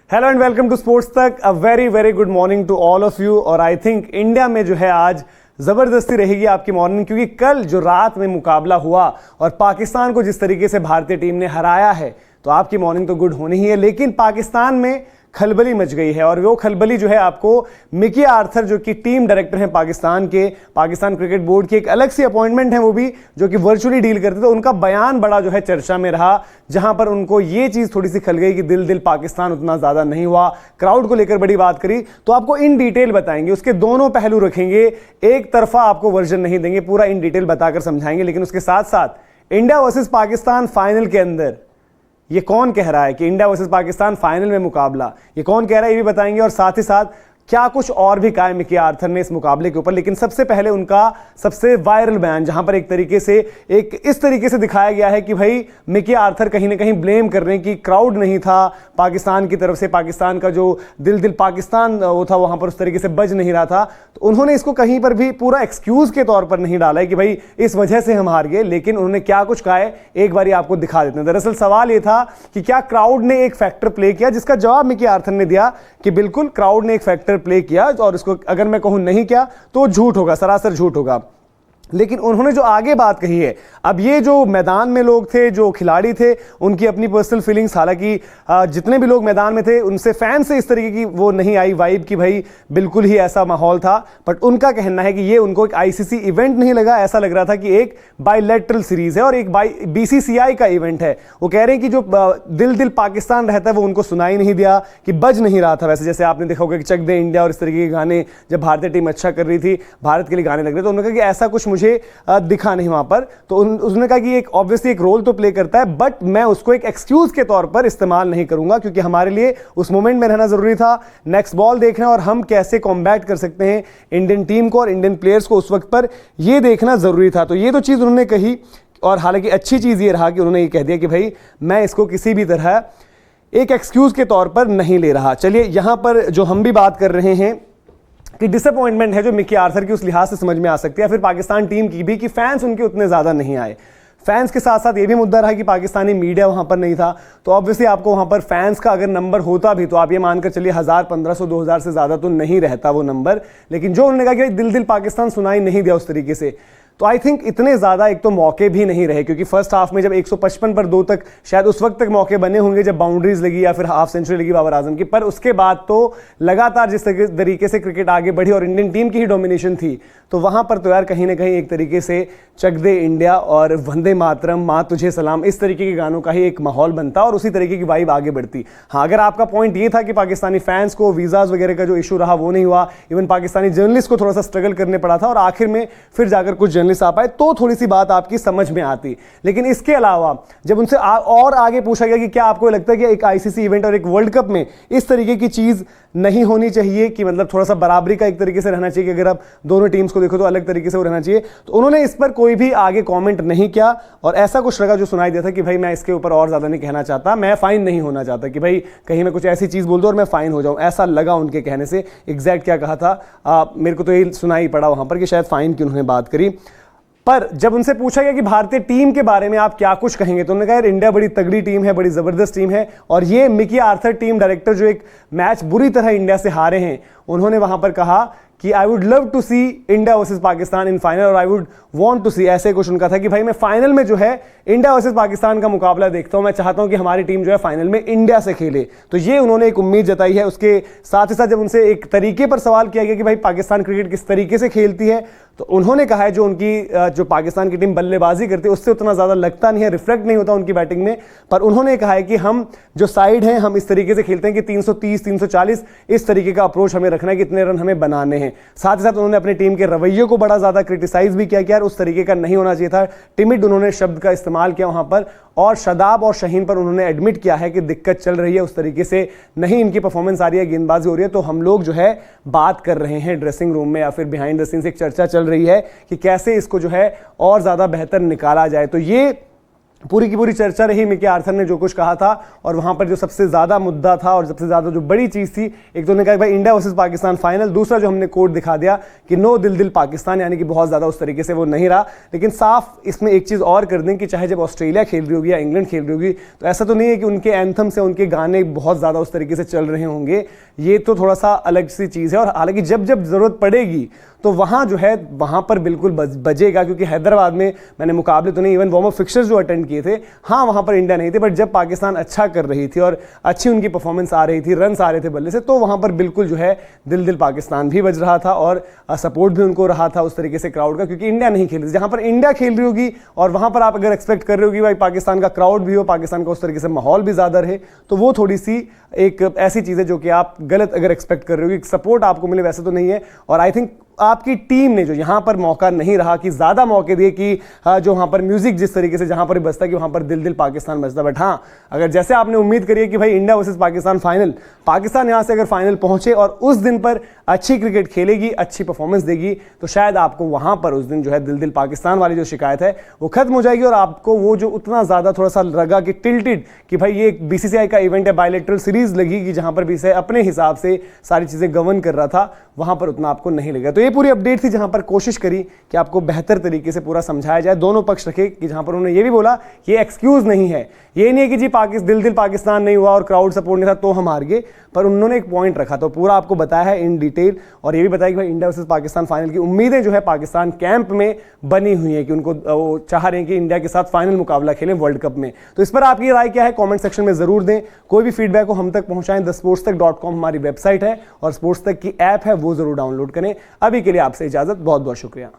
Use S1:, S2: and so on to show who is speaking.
S1: Hello and welcome to sports Tak. A very very good morning to all of you. और I think India में जो है आज ज़बरदस्ती रहेगी आपकी मॉर्निंग, क्योंकि कल जो रात में मुकाबला हुआ और पाकिस्तान को जिस तरीके से भारतीय टीम ने हराया है, तो आपकी मॉर्निंग तो गुड होनी ही है। लेकिन पाकिस्तान में खलबली मच गई है और वो खलबली जो है आपको मिकी आर्थर जो कि टीम डायरेक्टर हैं पाकिस्तान के, पाकिस्तान क्रिकेट बोर्ड की एक अलग सी अपॉइंटमेंट है, वो भी जो कि वर्चुअली डील करते, तो उनका बयान बड़ा जो है चर्चा में रहा, जहां पर उनको ये चीज थोड़ी सी खल गई कि दिल पाकिस्तान उतना ज्यादा नहीं हुआ। क्राउड को लेकर बड़ी बात करी, तो आपको इन डिटेल बताएंगे, उसके दोनों पहलू रखेंगे, एक तरफा आपको वर्जन नहीं देंगे, पूरा इन डिटेल बताकर समझाएंगे। लेकिन उसके साथ साथ इंडिया वर्सेस पाकिस्तान फाइनल के अंदर ये कौन कह रहा है कि इंडिया वर्सेस पाकिस्तान फाइनल में मुकाबला, ये कौन कह रहा है ये भी बताएंगे। और साथ ही साथ क्या कुछ और भी कहा है मिकी आर्थर ने इस मुकाबले के ऊपर। लेकिन सबसे पहले उनका सबसे वायरल बयान, जहां पर एक तरीके से एक इस तरीके से दिखाया गया है कि भाई मिकी आर्थर कहीं ना कहीं ब्लेम कर रहे हैं कि क्राउड नहीं था पाकिस्तान की तरफ से, पाकिस्तान का जो दिल पाकिस्तान वो था वहां पर उस तरीके से बज नहीं रहा था। तो उन्होंने इसको कहीं पर भी पूरा एक्सक्यूज के तौर पर नहीं डाला है कि भाई इस वजह से हम हार गए। लेकिन उन्होंने क्या कुछ कहा है एक बार आपको दिखा देते हैं। दरअसल सवाल यह था कि क्या क्राउड ने एक फैक्टर प्ले किया, जिसका जवाब मिकी आर्थर ने दिया कि बिल्कुल क्राउड ने एक फैक्टर प्ले किया, और इसको अगर मैं कहूं नहीं किया तो झूठ होगा, सरासर झूठ होगा। लेकिन उन्होंने जो आगे बात कही है, अब ये जो मैदान में लोग थे, जो खिलाड़ी थे, उनकी अपनी पर्सनल फीलिंग्स, हालांकि जितने भी लोग मैदान में थे उनसे फैन से इस तरीके की वो नहीं आई वाइब कि भाई बिल्कुल ही ऐसा माहौल था। बट उनका कहना है कि ये उनको एक आईसीसी इवेंट नहीं लगा, ऐसा लग रहा था कि एक बायलैटरल सीरीज है और एक बीसीसीआई का इवेंट है। वो कह रहे हैं कि जो दिल पाकिस्तान रहता है वो उनको सुनाई नहीं दिया, कि बज नहीं रहा था। वैसे जैसे आपने देखा होगा कि चक दे इंडिया और इस तरीके के गाने जब भारतीय टीम अच्छा कर रही थी, भारत के लिए गाने लग रहे, तो उन्होंने कहा कि ऐसा कुछ मुझे दिखा नहीं वहां पर। तो उसने कहा कि एक ऑब्वियसली एक रोल तो प्ले करता है, बट मैं उसको एक एक्सक्यूज के तौर पर इस्तेमाल नहीं करूंगा, क्योंकि हमारे लिए उस मोमेंट में रहना जरूरी था, नेक्स्ट बॉल देखना और हम कैसे कॉम्बैट कर सकते हैं इंडियन टीम को और इंडियन प्लेयर्स को उस वक्त पर यह देखना जरूरी था। तो ये तो चीज उन्होंने कही। और हालांकि अच्छी चीज ये रहा कि उन्होंने ये कह दिया कि भाई मैं इसको किसी भी तरह एक एक्सक्यूज के तौर पर नहीं ले रहा। चलिए यहां पर जो हम भी बात कर रहे हैं कि डिसअपॉइंटमेंट है जो मिकी आर्थर की, उस लिहाज से समझ में आ सकती है, फिर पाकिस्तान टीम की भी, कि फैंस उनके उतने ज्यादा नहीं आए। फैंस के साथ साथ ये भी मुद्दा रहा कि पाकिस्तानी मीडिया वहां पर नहीं था। तो ऑब्वियसली आपको वहां पर फैंस का अगर नंबर होता भी तो आप ये मानकर चलिए 1000, 1500, 2000 से ज्यादा तो नहीं रहता वो नंबर। लेकिन जो उन्होंने कहा कि दिल पाकिस्तान सुनाई नहीं दिया उस तरीके से, तो आई थिंक इतने ज्यादा एक तो मौके भी नहीं रहे, क्योंकि फर्स्ट हाफ में जब 155 पर 2 तक शायद उस वक्त तक मौके बने होंगे जब बाउंड्रीज लगी या फिर हाफ सेंचुरी लगी बाबर आजम की, पर उसके बाद तो लगातार जिस तरीके से क्रिकेट आगे बढ़ी और इंडियन टीम की ही डोमिनेशन थी, तो वहां पर तो यार कहीं ना कहीं एक तरीके से चक दे इंडिया और वंदे मातरम, माँ तुझे सलाम, इस तरीके के गानों का ही एक माहौल बनता और उसी तरीके की वाइब आगे बढ़ती। हाँ, अगर आपका पॉइंट ये था कि पाकिस्तानी फैंस को वीजाज वगैरह का जो इशू रहा वो नहीं हुआ, इवन पाकिस्तानी जर्नलिस्ट को थोड़ा सा स्ट्रगल करने पड़ा था और आखिर में फिर जाकर कुछ जर्नलिस्ट आ पाए, तो थोड़ी सी बात आपकी समझ में आती। लेकिन इसके अलावा जब उनसे और आगे पूछा गया कि क्या आपको लगता है कि एक आईसीसी इवेंट और एक वर्ल्ड कप में इस तरीके की चीज नहीं होनी चाहिए, कि मतलब थोड़ा सा बराबरी का एक तरीके से रहना चाहिए, कि अगर आप दोनों टीम्स को देखो तो अलग तरीके से वो रहना चाहिए, तो उन्होंने इस पर कोई भी आगे कमेंट नहीं किया। और ऐसा कुछ लगा जो सुनाई दिया था कि भाई मैं इसके ऊपर और ज्यादा नहीं कहना चाहता, मैं फाइन नहीं होना चाहता, कि भाई कहीं मैं कुछ ऐसी चीज बोल दूं और मैं फाइन हो जाऊं, ऐसा लगा उनके कहने से। एग्जैक्ट क्या कहा था मेरे को तो ये सुनाई पड़ा वहां पर कि शायद फाइन की उन्होंने बात करी। पर जब उनसे पूछा गया कि भारतीय टीम के बारे में आप क्या कुछ कहेंगे, तो उन्होंने कहा यार इंडिया बड़ी तगड़ी टीम है, बड़ी जबरदस्त टीम है। और ये मिकी आर्थर टीम डायरेक्टर जो एक मैच बुरी तरह इंडिया से हारे हैं, उन्होंने वहां पर कहा कि I would love to see India versus Pakistan in final, और I would want to see, ऐसे कुछ उनका था कि भाई मैं फाइनल में जो है इंडिया वर्सेस पाकिस्तान का मुकाबला देखता हूं, मैं चाहता हूं कि हमारी टीम जो है फाइनल में इंडिया से खेले। तो ये उन्होंने एक उम्मीद जताई है। उसके साथ ही साथ जब उनसे एक तरीके पर सवाल किया गया कि भाई पाकिस्तान क्रिकेट किस तरीके से खेलती है, तो उन्होंने कहा है जो उनकी जो पाकिस्तान की टीम बल्लेबाजी करती है उससे उतना ज्यादा लगता नहीं है, रिफ्लेक्ट नहीं होता उनकी बैटिंग में। पर उन्होंने कहा है कि हम जो साइड हैं हम इस तरीके से खेलते हैं कि 330, 340 इस तरीके का अप्रोच हमें रखना है कि इतने रन हमें बनाने हैं। साथ ही साथ उन्होंने अपनी टीम के रवैये को बड़ा ज्यादा क्रिटिसाइज भी किया कि यार उस तरीके का नहीं होना चाहिए था, टिमिड उन्होंने शब्द का इस्तेमाल किया वहां पर। और शदाब और शहीन पर उन्होंने एडमिट किया है कि दिक्कत चल रही है, उस तरीके से नहीं इनकी परफॉर्मेंस आ रही है, गेंदबाजी हो रही है। तो हम लोग जो है बात कर रहे हैं ड्रेसिंग रूम में या फिर बिहाइंड द सीन्स एक चर्चा चल रही है कि कैसे इसको जो है और ज्यादा बेहतर निकाला जाए। तो ये पूरी की पूरी चर्चा रही मिकी आर्थर ने जो कुछ कहा था, और वहां पर जो सबसे ज्यादा मुद्दा था और सबसे ज्यादा जो बड़ी चीज थी, एक तो उन्होंने कहा भाई इंडिया वर्सेस पाकिस्तान फाइनल, दूसरा जो हमने कोड दिखा दिया कि नो दिल दिल पाकिस्तान, यानी कि बहुत ज्यादा उस तरीके से वो नहीं रहा। लेकिन साफ इसमें एक चीज और कर दें कि चाहे जब ऑस्ट्रेलिया खेल रही होगी या इंग्लैंड खेल रही होगी, तो ऐसा तो नहीं है कि उनके एंथम से उनके गाने बहुत ज्यादा उस तरीके से चल रहे होंगे, ये तो थोड़ा सा अलग सी चीज है। और हालांकि जब जब जरूरत पड़ेगी तो वहां जो है वहां पर बिल्कुल बजेगा, क्योंकि हैदराबाद में मैंने मुकाबले तो नहीं, इवन वार्म अप फिक्चर्स जो अटेंड किए थे, हाँ वहां पर इंडिया नहीं थी, बट जब पाकिस्तान अच्छा कर रही थी और अच्छी उनकी परफॉर्मेंस आ रही थी, रन्स आ रहे थे बल्ले से, तो वहां पर बिल्कुल जो है दिल दिल पाकिस्तान भी बज रहा था और सपोर्ट भी उनको रहा था उस तरीके से क्राउड का, क्योंकि इंडिया नहीं खेल रही थी। जहां पर इंडिया खेल रही होगी और वहां पर आप अगर एक्सपेक्ट कर रहे हो कि भाई पाकिस्तान का क्राउड भी हो, पाकिस्तान का उस तरीके से माहौल भी ज्यादा रहे, तो वो थोड़ी सी एक ऐसी चीज है जो कि आप गलत अगर एक्सपेक्ट कर रहे हो कि सपोर्ट आपको मिले, वैसे तो नहीं है। और आई थिंक आपकी टीम ने जो यहां पर मौका नहीं रहा कि ज्यादा मौके दिए कि जो वहां पर म्यूजिक जिस तरीके से जहां पर बजता कि वहां पर दिल दिल पाकिस्तान बजता, बट हाँ अगर जैसे आपने उम्मीद करी है कि भाई India versus Pakistan final, Pakistan यहां से अगर फाइनल पहुंचे और उस दिन पर अच्छी क्रिकेट खेलेगी, अच्छी परफॉर्मेंस देगी, तो शायद आपको वहां पर उस दिन जो है दिल दिल पाकिस्तान वाली जो शिकायत है वो खत्म हो जाएगी और आपको वो जो उतना ज्यादा थोड़ा सा लगा कि टिल्टेड कि भाई ये एक बीसीसीआई का इवेंट है, बायलैटरल सीरीज लगी कि जहां पर बीसीसीआई अपने हिसाब से सारी चीजें गवर्न कर रहा था, वहां पर उतना आपको नहीं लगा। तो ये पूरी अपडेट थी जहां पर कोशिश करी कि आपको बेहतर तरीके से पूरा समझाया जाए, दोनों पक्ष रखे, कि जहां पर उन्होंने ये भी बोला ये एक्सक्यूज नहीं है, ये नहीं है कि जी दिल दिल पाकिस्तान नहीं हुआ और क्राउड सपोर्ट नहीं था तो हम हार गए, पर उन्होंने एक पॉइंट रखा, तो पूरा आपको बताया है इन डिटेल। और ये भी बताया कि भाई इंडिया वर्सेस पाकिस्तान फाइनल की उम्मीदें जो है पाकिस्तान कैंप में बनी हुई है कि उनको वो चाह रहे हैं कि इंडिया के साथ फाइनल मुकाबला खेलें वर्ल्ड कप में। तो इस पर आपकी राय क्या है कमेंट सेक्शन में जरूर दें। कोई भी फीडबैक को हम तक पहुंचाएं, thesportstech.com हमारी वेबसाइट है और स्पोर्ट्स तक की ऐप है, वो जरूर डाउनलोड करें। अभी के लिए आपसे इजाजत, बहुत बहुत शुक्रिया।